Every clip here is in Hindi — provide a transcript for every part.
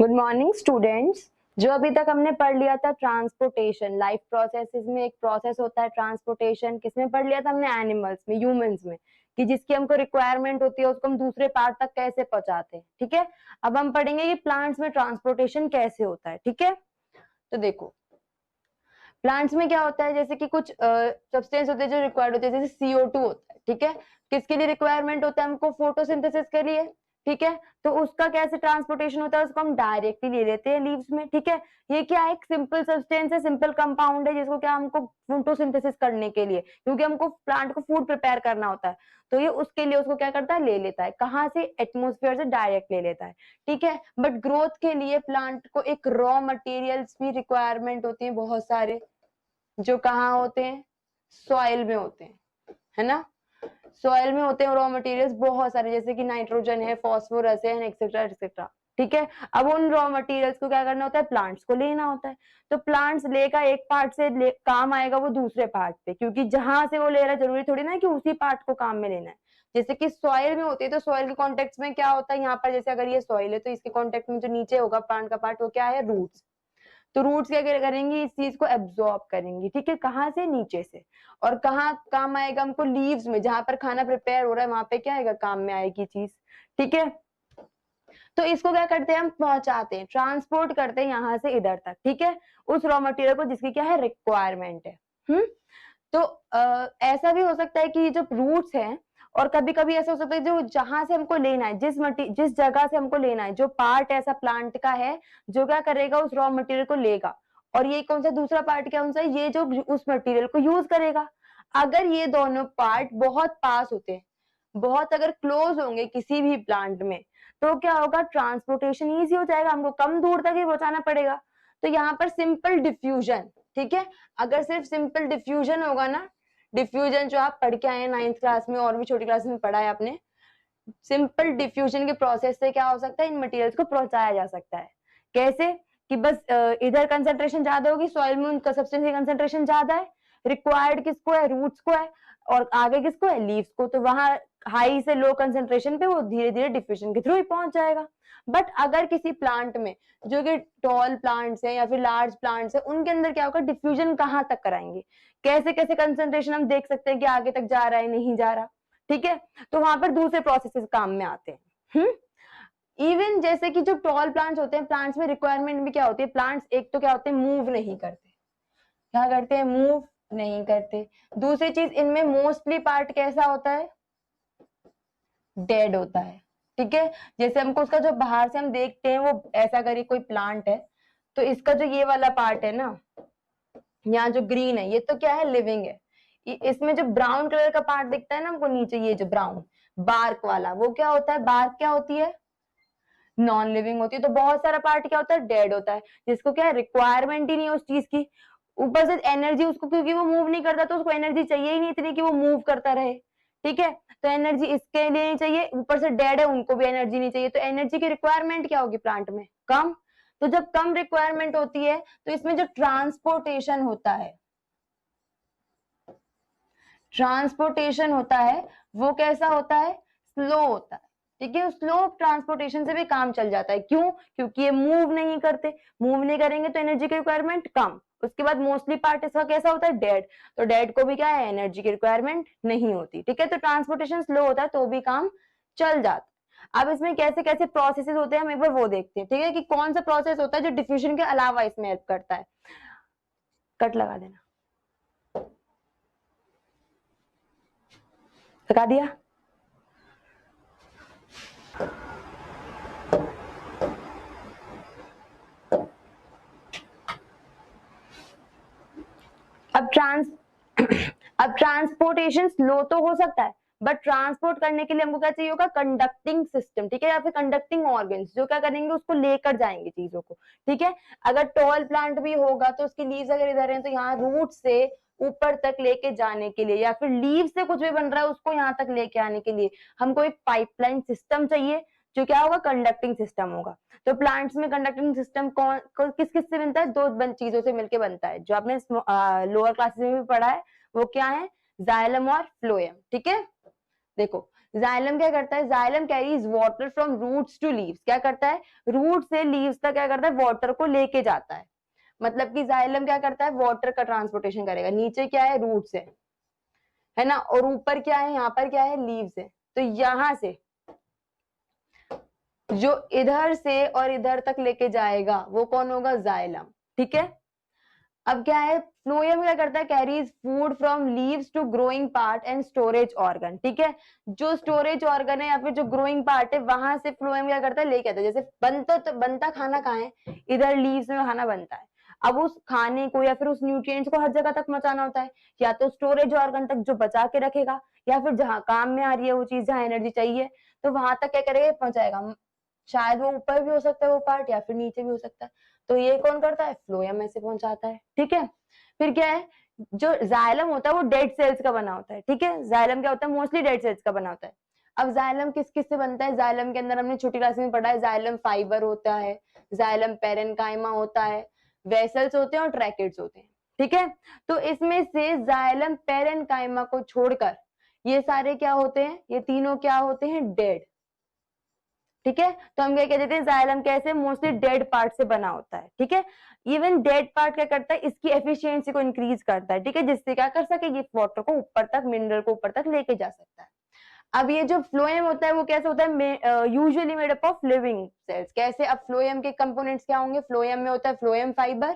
Good morning students. जो अभी तक हमने पढ़ लिया था ट्रांसपोर्टेशन, लाइफ प्रोसेसेस में एक प्रोसेस होता है ट्रांसपोर्टेशन। किसमें पढ़ लिया था हमने? एनिमल्स में, ह्यूमंस में, कि जिसकी हमको रिक्वायरमेंट होती है उसको हम दूसरे पार्ट तक कैसे पहुंचाते हैं। ठीक है, अब हम पढ़ेंगे कि प्लांट्स में ट्रांसपोर्टेशन कैसे होता है। ठीक है, तो देखो प्लांट्स में क्या होता है, जैसे कि कुछ सब्सटेंस होते हैं जो रिक्वायर्ड होते हैं, जैसे CO2 होता है। ठीक है, किसके लिए रिक्वायरमेंट होता है? हमको फोटोसिंथेसिस के लिए। ठीक है, तो उसका कैसे ट्रांसपोर्टेशन होता है? उसको हम डायरेक्टली ले लेते हैं लीव्स में। ठीक है, ये क्या है? एक सिंपल सब्सटेंस है, सिंपल कंपाउंड है, जिसको क्या हमको फोटोसिंथेसिस करने के लिए, क्योंकि हमको प्लांट को फूड प्रिपेयर करना होता है, तो ये उसके लिए उसको क्या करता है? ले लेता है। कहाँ से? एटमोस्फेयर से डायरेक्ट ले लेता है। ठीक है, बट ग्रोथ के लिए प्लांट को एक रॉ मटेरियल्स भी रिक्वायरमेंट होती है बहुत सारे, जो कहाँ होते हैं? सॉइल में होते हैं, है ना। सॉइल में होते हैं रॉ मटेरियल्स बहुत सारे, जैसे कि नाइट्रोजन है, फास्फोरस है, एक्सेट्रा एक्सेट्रा। ठीक है, अब उन रॉ मटेरियल्स को क्या करना होता है? प्लांट्स को लेना होता है। तो प्लांट्स लेकर एक पार्ट से काम आएगा वो दूसरे पार्ट पे, क्योंकि जहां से वो ले रहा है जरूरी थोड़ी ना है कि उसी पार्ट को काम में लेना है। जैसे कि सॉइल में होती है, तो सॉइल के कॉन्टेक्ट में क्या होता है? यहाँ पर जैसे अगर ये सॉइल है तो इसके कॉन्टेक्ट में जो नीचे होगा प्लांट का पार्ट, वो क्या है? रूट्स। तो रूट्स क्या करेंगी? इस चीज को एब्जॉर्ब करेंगी। ठीक है, कहाँ से? नीचे से। और कहाँ काम आएगा हमको? लीव्स में, जहां पर खाना प्रिपेयर हो रहा है वहां पे क्या आएगा? काम में आएगी चीज। ठीक है, तो इसको क्या करते हैं? हम पहुंचाते हैं, ट्रांसपोर्ट करते हैं यहाँ से इधर तक। ठीक है, उस रॉ मटेरियल को जिसकी क्या है? रिक्वायरमेंट है। तो ऐसा भी हो सकता है कि जो रूट्स हैं, और कभी कभी ऐसा हो सकता है जो जहां से हमको लेना है, जिस जगह से हमको लेना है, जो पार्ट ऐसा प्लांट का है जो क्या करेगा? उस रॉ मटेरियल को लेगा, और ये कौन सा दूसरा पार्ट क्या कौन सा? ये जो उस मटेरियल को यूज करेगा। अगर ये दोनों पार्ट बहुत पास होते हैं, बहुत अगर क्लोज होंगे किसी भी प्लांट में, तो क्या होगा? ट्रांसपोर्टेशन इजी हो जाएगा, हमको कम दूर तक ही पहुंचाना पड़ेगा। तो यहाँ पर सिंपल डिफ्यूजन। ठीक है, अगर सिर्फ सिंपल डिफ्यूजन होगा ना, डिफ्यूजन जो आप पढ़ के आए हैं 9th क्लास में और भी छोटी क्लास में पढ़ा है आपने, सिंपल डिफ्यूजन के प्रोसेस से क्या हो सकता है? इन मटेरियल्स को पहुंचाया जा सकता है। कैसे? कि बस इधर कंसंट्रेशन ज्यादा होगी, सॉइल में उनका सब्सटेंस की कंसंट्रेशन ज्यादा है, रिक्वायर्ड किसको है? रूट्स को है, और आगे किसको है? लीव्स को। तो वहां हाई से लो कंसंट्रेशन पे वो धीरे धीरे डिफ्यूजन के थ्रू ही पहुंच जाएगा। बट अगर किसी प्लांट में, जो कि टॉल प्लांट्स है या फिर लार्ज प्लांट्स है, उनके अंदर क्या होगा? डिफ्यूजन कहाँ तक कराएंगे? कैसे कैसे कंसंट्रेशन हम देख सकते हैं कि आगे तक जा रहा है, नहीं जा रहा। ठीक है, तो वहां पर दूसरे प्रोसेसेस काम में आते हैं। इवन जैसे कि जो टॉल प्लांट्स होते हैं, प्लांट्स में रिक्वायरमेंट भी क्या होती है? प्लांट्स एक तो क्या होते हैं? मूव नहीं करते। क्या करते हैं? मूव नहीं करते। दूसरी चीज, इनमें मोस्टली पार्ट कैसा होता है? डेड होता है। ठीक है, जैसे हमको उसका जो बाहर से हम देखते हैं, वो ऐसा करिए कोई प्लांट है, तो इसका जो ये वाला पार्ट है ना, यहाँ जो ग्रीन है, ये तो क्या है? लिविंग है। इसमें जो ब्राउन कलर का पार्ट दिखता है ना हमको नीचे, ये जो ब्राउन बार्क वाला, वो क्या होता है? बार्क क्या होती है? नॉन लिविंग होती है। तो बहुत सारा पार्ट क्या होता है? डेड होता है, जिसको क्या है? रिक्वायरमेंट ही नहीं है उस चीज की। ऊपर से एनर्जी उसको, क्योंकि वो मूव नहीं करता, तो उसको एनर्जी चाहिए ही नहीं इतनी कि वो मूव करता रहे। ठीक है, तो एनर्जी इसके लिए नहीं चाहिए, ऊपर से डेड है, उनको भी एनर्जी नहीं चाहिए, तो एनर्जी की रिक्वायरमेंट क्या होगी प्लांट में? कम। तो जब कम रिक्वायरमेंट होती है, तो इसमें जो ट्रांसपोर्टेशन होता है, वो कैसा होता है? स्लो होता है। ठीक है, स्लो ट्रांसपोर्टेशन से भी काम चल जाता है। क्यों? क्योंकि ये मूव नहीं करते, मूव नहीं करेंगे तो एनर्जी की रिक्वायरमेंट कम। उसके बाद मोस्टली पार्ट इसका कैसा होता है? डेड। तो डेड को भी क्या है? एनर्जी की रिक्वायरमेंट नहीं होती। ठीक है, तो ट्रांसपोर्टेशन स्लो होता है तो भी काम चल जाता है। अब इसमें कैसे कैसे प्रोसेसेस होते हैं, हम एक बार वो देखते हैं। ठीक है, कि कौन सा प्रोसेस होता है जो डिफ्यूजन के अलावा इसमें हेल्प करता है। कट लगा देना, लगा दिया। अब ट्रांसपोर्टेशन स्लो तो हो सकता है, बट ट्रांसपोर्ट करने के लिए हमको क्या चाहिए होगा? Conducting system. ठीक है, या फिर कंडक्टिंग ऑर्गन्स, जो क्या करेंगे? उसको लेकर जाएंगे चीजों को। ठीक है, अगर टॉल प्लांट भी होगा तो उसकी लीव्स अगर इधर है, तो यहाँ रूट से ऊपर तक लेके जाने के लिए, या फिर लीव से कुछ भी बन रहा है उसको यहाँ तक लेके आने के लिए हमको एक पाइपलाइन सिस्टम चाहिए, जो क्या होगा? कंडक्टिंग सिस्टम होगा। तो प्लांट्स में कंडक्टिंग सिस्टम किस किस से बनता है? दो चीजों से मिलकर बनता है, जो आपने लोअर क्लासेस में भी पढ़ा है। वो क्या है? जाइलम और फ्लोएम। ठीक है, देखो जाइलम क्या करता है, xylem carries water from roots to leaves, क्या करता है, रूट से लीव्स तक क्या करता है, वाटर को लेके जाता है। मतलब कि जाइलम क्या करता है, वाटर का ट्रांसपोर्टेशन करेगा। नीचे क्या है, रूट्स है ना, और ऊपर क्या है, यहाँ पर क्या है, लीव्स है। तो यहां से जो इधर से और इधर तक लेके जाएगा वो कौन होगा, जाइलम। ठीक है, अब क्या है, फ्लोएम क्या करता है, carries food from leaves to growing part and storage organ. ठीक है, जो स्टोरेज ऑर्गन है या फिर जो ग्रोइंग पार्ट है वहां से फ्लोएम क्या करता है, लेके आता है। जैसे बनता खाना कहाँ है, इधर लीव्स में खाना बनता है। अब उस खाने को या फिर उस न्यूट्रिएंट्स को हर जगह तक पहुंचाना होता है, या तो स्टोरेज ऑर्गन तक जो बचा के रखेगा, या फिर जहां काम में आ रही है वो चीज, जहां एनर्जी चाहिए तो वहां तक क्या करेगा, पहुंचाएगा। शायद वो ऊपर भी हो सकता है वो पार्ट, या फिर नीचे भी हो सकता है। तो ये कौन करता है, फ्लोएम ऐसे पहुंचाता है। ठीक है, फिर क्या है, जो जाइलम होता है वो डेड सेल्स का बना होता है। ठीक है, जाइलम क्या होता है, मोस्टली डेड सेल्स का बना होता है। अब जाइलम किस किस से बनता है, जाइलम के अंदर हमने छोटी क्लास में पढ़ा है, जाइलम फाइबर होता है, जाइलम पेरेन्काइमा होता है, वेसल्स होते हैं और ट्रैकेट्स होते हैं। ठीक है, तो इसमें से जाइलम पेरेन्काइमा को छोड़कर ये सारे क्या होते हैं, ये तीनों क्या होते हैं, डेड। ठीक है, तो हम क्या कह देते हैं, जाइलम कैसे, मोस्टली डेड पार्ट से बना होता है। ठीक है, इवन डेड पार्ट क्या करता है, इसकी एफिशिएंसी को इंक्रीज करता है। ठीक है, जिससे क्या कर सकेगी, वाटर को ऊपर तक, मिनरल को ऊपर तक लेके जा सकता है। अब ये जो फ्लोएम होता है वो कैसे होता है, usually made up of living cells. कैसे, अब फ्लोएम के कंपोनेंट्स क्या होंगे, फ्लोएम में होता है phloem fibre,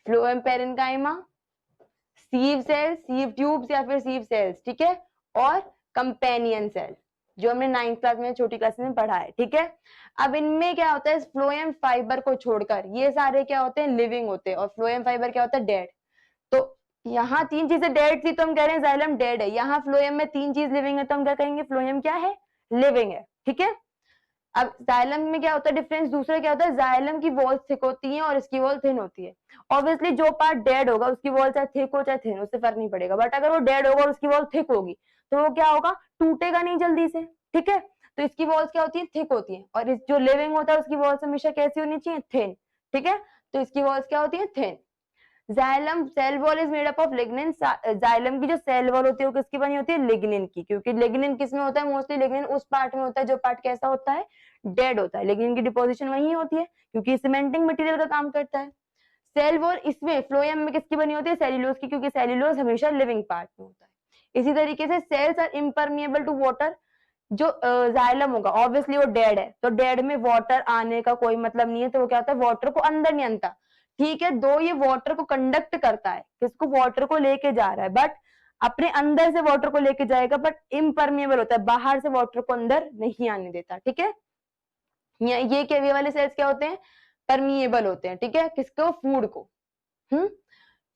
phloem parenchyma, sieve cells, sieve tubes या फिर सीव सेल्स। ठीक है, और कंपेनियन सेल जो हमने 9th क्लास में, छोटी क्लास में पढ़ा है। ठीक है, अब इनमें क्या होता है, फ्लोएम फाइबर को छोड़कर ये सारे क्या होते हैं, लिविंग होते हैं, और फ्लोएम फाइबर क्या होता है, डेड। तो यहाँ तीन चीजें डेड थी तो हम कह रहे हैं जाइलम डेड है, यहाँ फ्लोएम में तीन चीज लिविंग है तो हम क्या कहेंगे, फ्लोएम क्या है, लिविंग है। ठीक है, अब जाइलम में क्या होता है डिफरेंस, दूसरा क्या होता है, जाइलम की वॉल थिक होती है और इसकी वॉल थिन होती है। ऑब्वियसली जो पार्ट डेड होगा उसकी वॉल चाहे थिक हो चाहे थिन, उससे फर्क नहीं पड़ेगा। बट अगर वो डेड होगा और उसकी वॉल थिक होगी तो वो क्या होगा, टूटेगा नहीं जल्दी से। ठीक है, तो इसकी वॉल्स क्या होती है, थिक होती है, और इस जो लिविंग होता है उसकी वॉल्स हमेशा कैसी होनी चाहिए, थिन। ठीक है, तो इसकी वॉल्स क्या होती है, thin. Xylem cell wall is made up of lignin, xylem की जो सेल वॉल होती है वो किसकी बनी होती है, लिग्निन की। क्योंकि लिग्निन किस में होता है, मोस्टली लिग्निन उस पार्ट में होता है जो पार्ट कैसा होता है, डेड होता है। लिग्निन की डिपोजिशन वहीं होती है क्योंकि सीमेंटिंग मटेरियल का काम करता है। सेल वॉल इसमें फ्लोएम में किसकी बनी होती है, सेल्यूलोज की, क्योंकि सेल्यूलोज हमेशा लिविंग पार्ट में होता है। इसी तरीके से cells are impermeable to water, जो जाइलम होगा ऑब्वियसली वो डेड है, तो डेड में वाटर आने का कोई मतलब नहीं है, तो वो क्या होता है, वाटर को अंदर नहीं आता। ठीक है, दो ये वाटर को कंडक्ट करता है, किसको, वाटर को लेके जा रहा है, बट अपने अंदर से वाटर को लेके जाएगा, बट इम्परमिएबल होता है, बाहर से वाटर को अंदर नहीं आने देता। ठीक है, ये के वाले सेल्स क्या होते हैं, परमिएबल होते हैं। ठीक है, किसको, फूड को।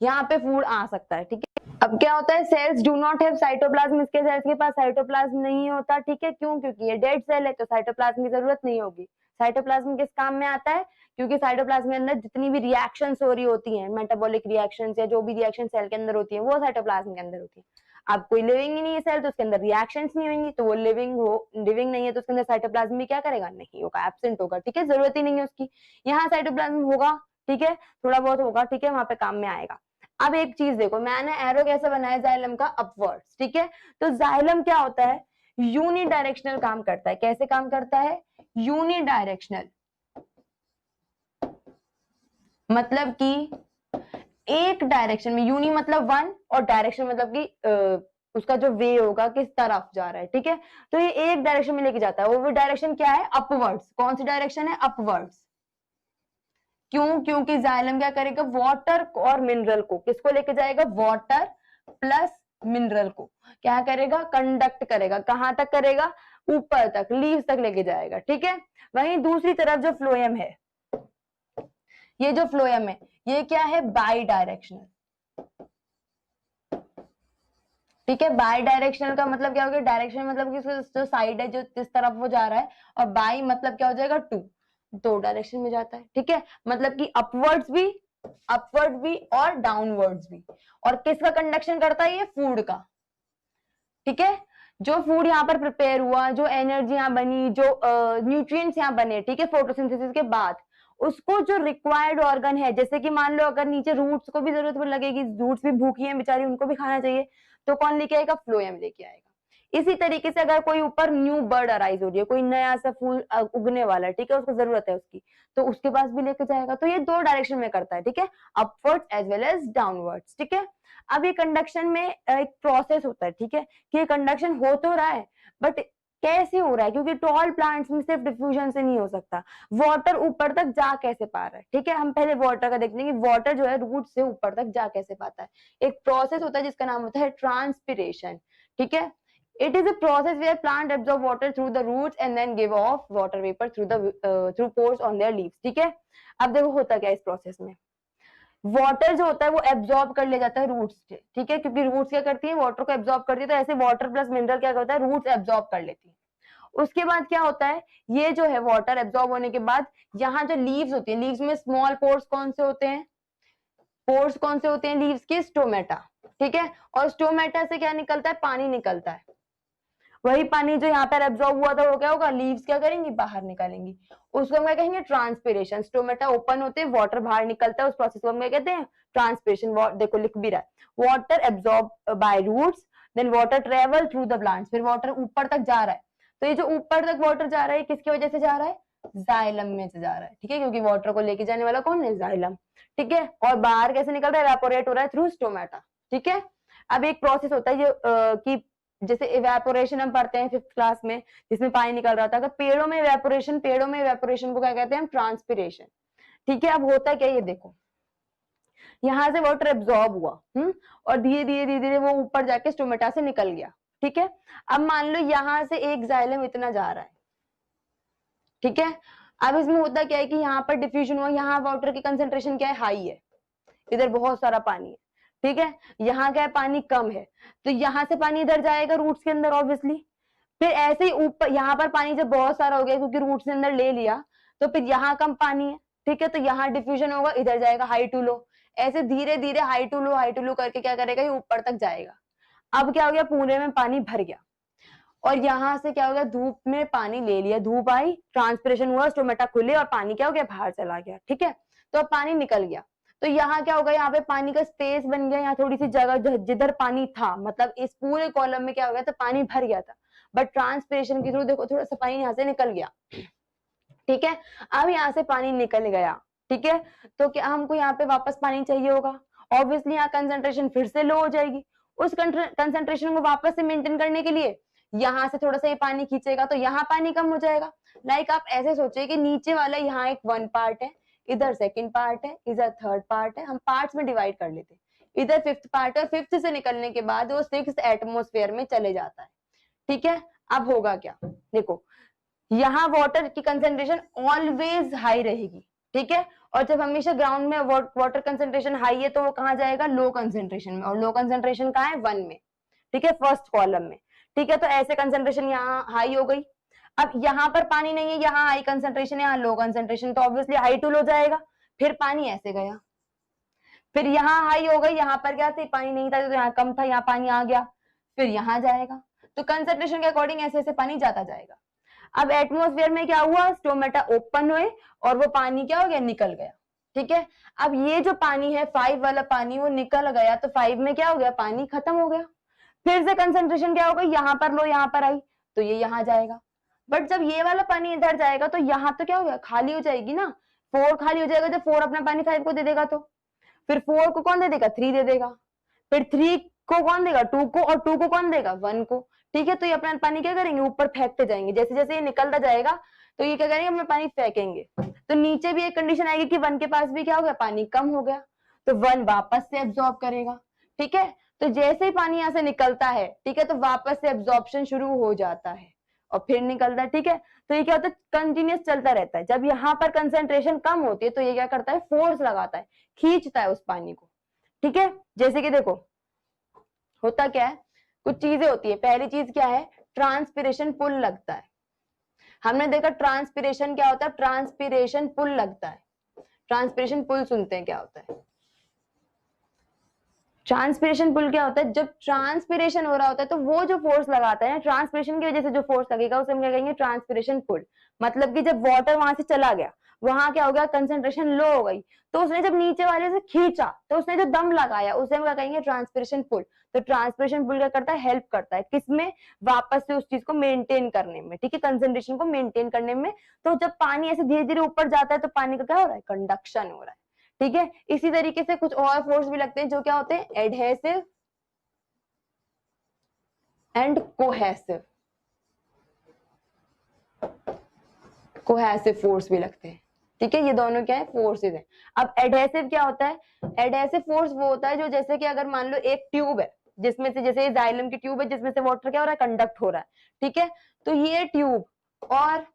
यहाँ पे फूड आ सकता है। ठीक है, अब क्या होता है, sales do not have cytoplasm, इसके सेल्स के पास साइटोप्लाज्म नहीं होता। ठीक है, क्यों, क्योंकि ये डेड सेल है तो साइटोप्लाज्म की जरूरत नहीं होगी। साइटोप्लाज्म किस काम में आता है, क्योंकि साइटोप्लाज्म के अंदर जितनी भी रिएक्शंस हो रही होती हैं, मेटाबॉलिक रिएक्शंस या जो भी रिएक्शन सेल के अंदर होती है वो साइटोप्लाज्म के अंदर होती है। अब कोई लिविंग ही नहीं है सेल तो उसके अंदर रिएक्शंस नहीं होंगी, तो वो लिविंग नहीं है तो उसके अंदर साइटोप्लाज्म भी क्या करेगा, नहीं होगा, एब्सेंट होगा। ठीक है, जरूरत ही नहीं है उसकी। यहाँ साइटोप्लाज्म होगा, ठीक है, थोड़ा बहुत होगा, ठीक है, वहां पे काम में आएगा। अब एक चीज देखो, मैंने एरो कैसे बनाया जाइलम का, अपवर्ड्स। ठीक है, तो जाइलम क्या होता है, यूनिडायरेक्शनल काम करता है। कैसे काम करता है, यूनिडायरेक्शनल, मतलब कि एक डायरेक्शन में, यूनि मतलब वन और डायरेक्शन मतलब कि उसका जो वे होगा किस तरफ जा रहा है। ठीक है, तो ये एक डायरेक्शन में लेके जाता है। वो डायरेक्शन क्या है, अपवर्ड्स। कौन सी डायरेक्शन है, अपवर्ड्स। क्यों, क्योंकि जाइलम क्या करेगा, वाटर और मिनरल को, किसको लेके जाएगा, वाटर प्लस मिनरल को क्या करेगा, कंडक्ट करेगा। कहां तक करेगा, ऊपर तक, लीव्स तक लेके जाएगा। ठीक है, वहीं दूसरी तरफ जो फ्लोएम है, ये जो फ्लोएम है ये क्या है, बाई डायरेक्शनल। ठीक है, बाई डायरेक्शनल का मतलब क्या हो गया, डायरेक्शन मतलब कि जो साइड है, जो जिस तरफ वो जा रहा है, और बाई मतलब क्या हो जाएगा, टू, दो डायरेक्शन में जाता है। ठीक है, मतलब कि अपवर्ड भी और डाउनवर्ड्स भी। और किसका कंडक्शन करता है, ये फूड का। ठीक है, जो फूड यहाँ पर प्रिपेयर हुआ, जो एनर्जी यहाँ बनी, जो न्यूट्रिएंट्स यहाँ बने, ठीक है, फोटोसिंथेसिस के बाद, उसको जो रिक्वायर्ड ऑर्गन है, जैसे कि मान लो अगर नीचे रूट्स को भी जरूरत लगेगी, रूट्स भी भूखी हैं बेचारी, उनको भी खाना चाहिए, तो कौन लेके आएगा, फ्लोएम लेके आएगा। इसी तरीके से अगर कोई ऊपर न्यू बर्ड अराइज हो रही है, कोई नया सा फूल उगने वाला है, ठीक है, उसको जरूरत है उसकी, तो उसके पास भी लेके जाएगा। तो ये दो डायरेक्शन में करता है, ठीक है, upwards as well as downwards, ठीक है। अब ये कंडक्शन में एक प्रोसेस होता है, ठीक है, कि ये कंडक्शन हो तो रहा है, बट कैसे हो रहा है, क्योंकि टॉल प्लांट्स में सिर्फ डिफ्यूजन से नहीं हो सकता, वाटर ऊपर तक जा कैसे पा रहा है, ठीक है। हम पहले वाटर का देखते हैं कि वाटर जो है रूट से ऊपर तक जा कैसे पाता है। एक प्रोसेस होता है जिसका नाम होता है ट्रांसपिरेशन, ठीक है। It is a process where plant absorb water through the roots and then give off water vapor through pores on their leaves, ठीक है। अब देखो होता क्या है इस प्रोसेस में, वाटर जो होता है वो एब्जॉर्ब कर ले जाता है रूट्स से, ठीक है, क्योंकि रूट्स क्या करती है, वाटर को एब्जॉर्ब करती है, तो ऐसे वाटर प्लस मिनरल क्या करता है, रूट्स एब्जॉर्ब कर लेती है। उसके बाद क्या होता है, ये जो है वाटर एब्जॉर्ब होने के बाद यहाँ जो लीव्स होती है, लीव्स में स्मॉल पोर्स कौन से होते हैं, पोर्स कौन से होते हैं लीव्स के, स्टोमेटा, ठीक है। और स्टोमेटा से क्या निकलता है, पानी निकलता है। वही पानी जो यहाँ पर एब्जॉर्ब हुआ था वो क्या होगा, लीव्स क्या करेंगी, बाहर निकालेंगी। उसको हम क्या कहेंगे, ट्रांसपिरेशन। स्टोमेटा ओपन होते हैं, वाटर बाहर निकलता है, उस प्रोसेस को हम क्या कहते हैं, ट्रांसपिरेशन। देखो लिख भी रहा है, water absorb by roots, then water travel through the plants, फिर वाटर ऊपर तक जा रहा है। तो ये जो ऊपर तक वाटर जा रहा है किसकी वजह से जा रहा है, जाइलम में से जा रहा है, ठीक है, क्योंकि वाटर को लेके जाने वाला कौन है, जाइलम, ठीक है। और बाहर कैसे निकल रहा है, एवापोरेट हो रहा है थ्रू स्टोमेटा, ठीक है। अब एक प्रोसेस होता है जो कि जैसे इवेपोरेशन हम पढ़ते हैं 5th क्लास में, जिसमें पानी निकल रहा था, अगर पेड़ों में इवेपोरेशन को क्या कहते हैं, ट्रांसपिरेशन, ठीक है। अब होता क्या, ये देखो यहां से वाटर एब्जॉर्ब हुआ, और धीरे धीरे धीरे धीरे वो ऊपर जाके स्टोमेटा से निकल गया, ठीक है। अब मान लो यहां से एक जाइलम इतना जा रहा है, ठीक है। अब इसमें होता क्या है कि यहाँ पर डिफ्यूजन हुआ, यहाँ वाटर की कंसेंट्रेशन क्या है, हाई है, इधर बहुत सारा पानी है, ठीक है। यहाँ क्या है, पानी कम है, तो यहाँ से पानी इधर जाएगा रूट्स के अंदर ऑब्वियसली। फिर ऐसे ही ऊपर यहाँ पर पानी जब बहुत सारा हो गया क्योंकि रूट्स के अंदर ले लिया, तो फिर यहाँ कम पानी है, ठीक है, तो यहाँ डिफ्यूजन होगा, इधर जाएगा हाई टू लो, ऐसे धीरे धीरे हाई टू लो करके क्या करेगा, ये ऊपर तक जाएगा। अब क्या हो गया, पूरे में पानी भर गया, और यहाँ से क्या हो गया, धूप में पानी ले लिया, धूप आई, ट्रांसपिरेशन हुआ, स्टोमेटा खुले और पानी क्या हो गया, बाहर चला गया, ठीक है। तो अब पानी निकल गया, तो यहाँ क्या होगा, यहाँ पे पानी का स्पेस बन गया, यहाँ थोड़ी सी जगह जिधर पानी था, मतलब इस पूरे कॉलम में क्या हो गया था, पानी भर गया था, बट ट्रांसपिरेशन के थ्रू देखो थोड़ा सा पानी यहाँ से निकल गया, ठीक है। अब यहाँ से पानी निकल गया, ठीक है, तो क्या हमको यहाँ पे वापस पानी चाहिए होगा, ऑब्वियसली यहाँ कंसेंट्रेशन फिर से लो हो जाएगी। उस कंसेंट्रेशन को वापस से मेंटेन करने के लिए यहाँ से थोड़ा सा ये पानी खींचेगा, तो यहाँ पानी कम हो जाएगा। लाइक आप ऐसे सोचिए कि नीचे वाला यहाँ एक 1 पार्ट है, इधर 2nd पार्ट है, इधर 3rd पार्ट है, हम पार्ट्स में डिवाइड कर लेते हैं, इधर 5th पार्ट है, 5th से निकलने के बाद वो 6th एटमोस्फेयर में चले जाता है, ठीक है। अब होगा क्या, देखो यहाँ वाटर की कंसेंट्रेशन ऑलवेज हाई रहेगी, ठीक है, और जब हमेशा ग्राउंड में वाटर कंसेंट्रेशन हाई है तो वो कहाँ जाएगा, लो कंसेंट्रेशन में, और लो कंसेंट्रेशन कहाँ है, 1 में, ठीक है, फर्स्ट कॉलम में, ठीक है। तो ऐसे कंसेंट्रेशन यहाँ हाई हो गई। अब यहाँ पर पानी नहीं है, यहाँ हाई कंसेंट्रेशन है, यहाँ लो कंसेंट्रेशन, तो ऑब्वियसली हाई टू लो जाएगा, फिर पानी ऐसे गया, फिर यहाँ हाई हो गई, यहाँ पर क्या था, पानी नहीं था, तो यहाँ कम था, यहाँ पानी आ गया, फिर यहाँ जाएगा, तो कंसेंट्रेशन के अकॉर्डिंग ऐसे ऐसे पानी जाता जाएगा। अब एटमोस्फेयर में क्या हुआ, स्टोमेटा ओपन हुए और वो पानी क्या हो गया, निकल गया, ठीक है। अब ये जो पानी है 5 वाला पानी वो निकल गया, तो 5 में क्या हो गया, पानी खत्म हो गया, फिर से कंसेंट्रेशन क्या होगा, यहाँ पर लो, यहाँ पर आई, तो ये यहाँ जाएगा। बट जब ये वाला पानी इधर जाएगा तो यहाँ तो क्या हो गया, खाली हो जाएगी ना, 4 खाली हो जाएगा, जब 4 अपना पानी 5 को दे देगा, तो फिर 4 को कौन दे देगा, 3 दे देगा, फिर 3 को कौन देगा, 2 को, और 2 को कौन देगा, 1 को, ठीक है। तो ये अपना पानी क्या करेंगे, ऊपर फेंकते जाएंगे, जैसे जैसे ये निकलता जाएगा तो ये क्या करेंगे, अपना पानी फेंकेंगे, तो नीचे भी एक कंडीशन आएगी कि 1 के पास भी क्या हो गया, पानी कम हो गया, तो 1 वापस से एब्जॉर्ब करेगा, ठीक है। तो जैसे ही पानी यहाँ से निकलता है, ठीक है, तो वापस से एब्जॉर्प्शन शुरू हो जाता है और फिर निकलता है, ठीक है। तो ये क्या होता है, कंटिन्यूस चलता रहता है। जब यहाँ पर कंसेंट्रेशन कम होती है तो ये क्या करता है, फोर्स लगाता है, खींचता है उस पानी को, ठीक है। जैसे कि देखो होता क्या है, कुछ चीजें होती है, पहली चीज क्या है, ट्रांसपिरेशन पुल लगता है। हमने देखा ट्रांसपिरेशन क्या होता है, ट्रांसपिरेशन पुल लगता है। ट्रांसपिरेशन पुल सुनते हैं क्या होता है, ट्रांसपिरेशन पुल क्या होता है, जब ट्रांसपिरेशन हो रहा होता है तो वो जो फोर्स लगाता है, ट्रांसपिरेशन की वजह से जो फोर्स लगेगा उसे हम क्या कहेंगे, ट्रांसपिरेशन पुल। मतलब कि जब वाटर वहां से चला गया, वहां क्या हो गया, कंसेंट्रेशन लो हो गई, तो उसने जब नीचे वाले से खींचा तो उसने जो दम लगाया उसे हम क्या कहेंगे, ट्रांसपिरेशन पुल। तो ट्रांसपिरेशन पुल क्या करता है, हेल्प करता है किसमें, वापस से उस चीज को मेंटेन करने में, ठीक है, कंसेंट्रेशन को मेंटेन करने में। तो जब पानी ऐसे धीरे धीरे ऊपर जाता है तो पानी का क्या हो रहा है, कंडक्शन हो रहा है, ठीक है। इसी तरीके से कुछ और फोर्स भी लगते हैं जो क्या होते हैं, adhesive and cohesive. Cohesive force भी लगते हैं, ठीक है। ये दोनों क्या है, फोर्सेस है। अब एडहेसिव क्या होता है, एडहेसिव फोर्स वो होता है जो जैसे कि अगर मान लो एक ट्यूब है जिसमें से, जैसे जाइलम की ट्यूब है जिसमें से वाटर क्या हो रहा है, कंडक्ट हो रहा है, ठीक है। तो ये ट्यूब और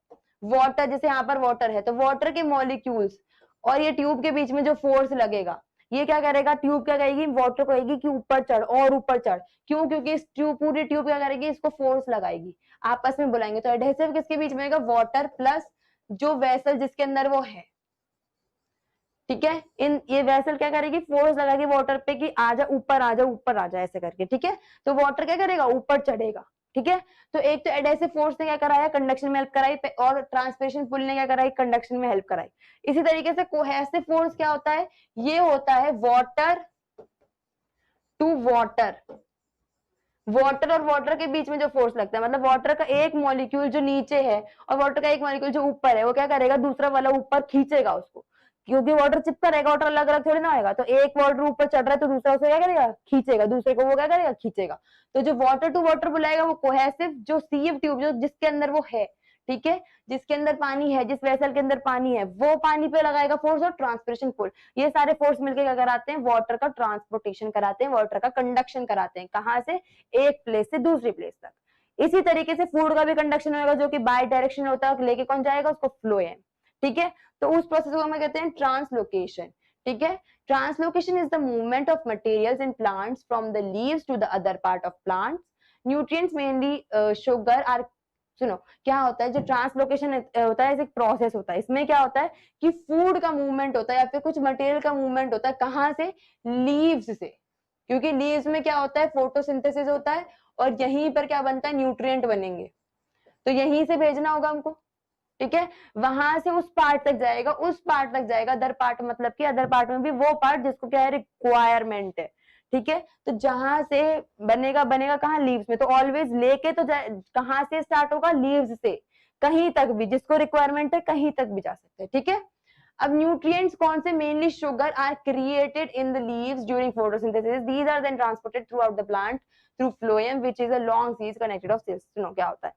वाटर, जैसे यहाँ पर वाटर है तो वाटर के मॉलिक्यूल्स और ये ट्यूब के बीच में जो फोर्स लगेगा, ये क्या करेगा, ट्यूब क्या करेगी, वाटर को कहेगी कि ऊपर चढ़ और ऊपर चढ़। क्यों, क्योंकि इस ट्यूब, पूरी ट्यूब क्या करेगी, इसको फोर्स लगाएगी, आपस में बुलाएंगे। तो एडहेसिव किसके बीच में, वाटर प्लस जो वेसल जिसके अंदर वो है, ठीक है। इन ये वेसल क्या करेगी, फोर्स लगाएगी वाटर पे कि आजा ऊपर, आजा ऊपर, आजा, ऐसे करके, ठीक है। तो वाटर क्या करेगा, ऊपर चढ़ेगा, ठीक है। तो एक तो एडहेसिव फोर्स ने क्या कराया, कंडक्शन में हेल्प कराई, और ट्रांसपिरेशन पुल ने क्या कराई, कंडक्शन में हेल्प कराई। इसी तरीके से कोहेसिव फोर्स क्या होता है, ये होता है वाटर टू वाटर, वाटर और वाटर के बीच में जो फोर्स लगता है, मतलब वाटर का एक मॉलिक्यूल जो नीचे है और वाटर का एक मॉलिक्यूल जो ऊपर है, वो क्या करेगा, दूसरा वाला ऊपर खींचेगा उसको, क्योंकि वाटर चिपका रहेगा, वाटर अलग अलग थोड़ी ना होगा। तो एक वाटर ऊपर चढ़ रहा है तो दूसरा उसे क्या करेगा, खींचेगा, दूसरे को वो क्या करेगा, खींचेगा। तो जो वाटर टू वाटर बुलाएगा वो कोहेसिव, जो सीव ट्यूब जो जिसके अंदर वो है, ठीक है, जिसके अंदर पानी है, जिस वेसल के अंदर पानी है, वो पानी पे लगाएगा फोर्स, और ट्रांसपिरेशन पुल, ये सारे फोर्स मिलकर क्या कराते हैं, वाटर का ट्रांसपोर्टेशन कराते हैं, वाटर का कंडक्शन कराते हैं, कहां से, एक प्लेस से दूसरी प्लेस तक। इसी तरीके से फूड का भी कंडक्शन होगा जो कि बाय डायरेक्शन होता है, लेके कौन जाएगा, उसको फ्लोएम, ठीक है। तो उस प्रोसेस को हम कहते हैं ट्रांसलोकेशन, ठीक है। Translocation is the movement of materials in plants from the leaves to the other part of plants. Nutrients mainly sugar are, सुनो क्या होता है, जो ट्रांसलोकेशन होता है, एक प्रोसेस होता है, इसमें क्या होता है कि फूड का मूवमेंट होता है या फिर कुछ मटेरियल का मूवमेंट होता है, कहां से, लीव्स से, क्योंकि लीव्स में क्या होता है, फोटोसिंथेसिस होता है और यहीं पर क्या बनता है, न्यूट्रिएंट बनेंगे, तो यहीं से भेजना होगा हमको, ठीक है। वहां से उस पार्ट तक जाएगा, उस पार्ट तक जाएगा, अदर पार्ट मतलब कि अदर पार्ट में भी वो पार्ट जिसको क्या है, रिक्वायरमेंट है, ठीक है। तो जहां से बनेगा, बनेगा कहाँ, लीव्स में। तो ऑलवेज लेके तो कहां से स्टार्ट होगा, लीव्स से, कहीं तक भी जिसको रिक्वायरमेंट है कहीं तक भी जा सकते हैं, ठीक है। अब न्यूट्रिएंट्स कौन से, mainly sugar are created in the leaves during photosynthesis, these are then transported throughout the plant through phloem which is a long series connected of cells. सुनो क्या होता है,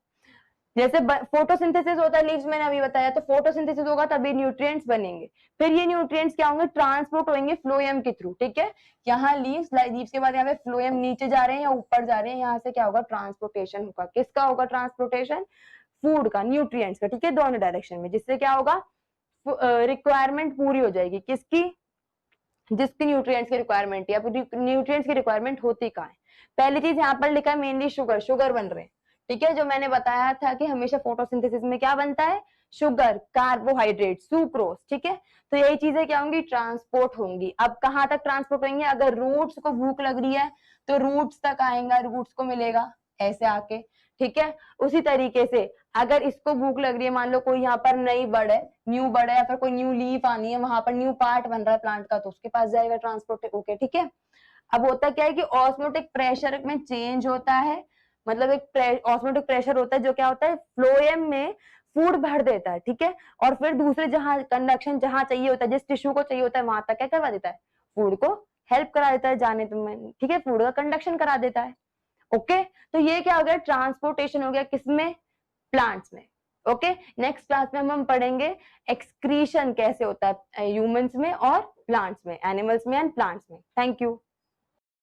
जैसे फोटोसिंथेसिस होता है लीव्स, मैंने अभी बताया, तो फोटोसिंथेसिस होगा तभी न्यूट्रिएंट्स बनेंगे, फिर ये न्यूट्रिएंट्स क्या होंगे, ट्रांसपोर्ट होंगे फ्लोएम के थ्रू, ठीक है। यहाँ लीव्स के बाद यहाँ पे फ्लोएम नीचे जा रहे हैं या ऊपर जा रहे हैं, यहाँ से क्या होगा, ट्रांसपोर्टेशन होगा, किसका होगा ट्रांसपोर्टेशन, फूड का, न्यूट्रिएंट्स का, ठीक है, दोनों डायरेक्शन में, जिससे क्या होगा, रिक्वायरमेंट पूरी हो जाएगी, किसकी, जिसकी न्यूट्रिएंट्स की रिक्वायरमेंट है। न्यूट्रिएंट्स की रिक्वायरमेंट होती कहाँ है, पहली चीज यहाँ पर लिखा है मेनली शुगर, शुगर बन रहे हैं, ठीक है। जो मैंने बताया था कि हमेशा फोटोसिंथेसिस में क्या बनता है, शुगर, कार्बोहाइड्रेट, सुक्रोज, ठीक है। तो यही चीजें क्या होंगी, ट्रांसपोर्ट होंगी। अब कहाँ तक ट्रांसपोर्ट होंगे, अगर रूट्स को भूख लग रही है तो रूट्स तक आएगा, रूट्स को मिलेगा ऐसे आके, ठीक है। उसी तरीके से अगर इसको भूख लग रही है, मान लो कोई यहाँ पर नई बर्ड है, न्यू बर्ड है, या फिर कोई न्यू लीफ आनी है, वहां पर न्यू पार्ट बन रहा है प्लांट का, तो उसके पास जाएगा ट्रांसपोर्ट, ओके, ठीक है। अब होता क्या है कि ऑस्मोटिक प्रेशर में चेंज होता है, मतलब एक ऑस्मोटिक प्रेशर होता है जो क्या होता है, फ्लोएम में फूड भर देता है, ठीक है, और फिर दूसरे जहां कंडक्शन जहां चाहिए होता है, जिस टिश्यू को चाहिए होता है वहां तक क्या करवा देता है, फूड को हेल्प करा देता है जाने में, ठीक है, फूड का कंडक्शन करा देता है, ओके। तो ये क्या हो गया, ट्रांसपोर्टेशन हो गया, किसमें, प्लांट्स में, ओके। नेक्स्ट क्लास में हम पढ़ेंगे एक्सक्रीशन कैसे होता है ह्यूमंस में और प्लांट्स में, एनिमल्स में एंड प्लांट्स में। Thank you.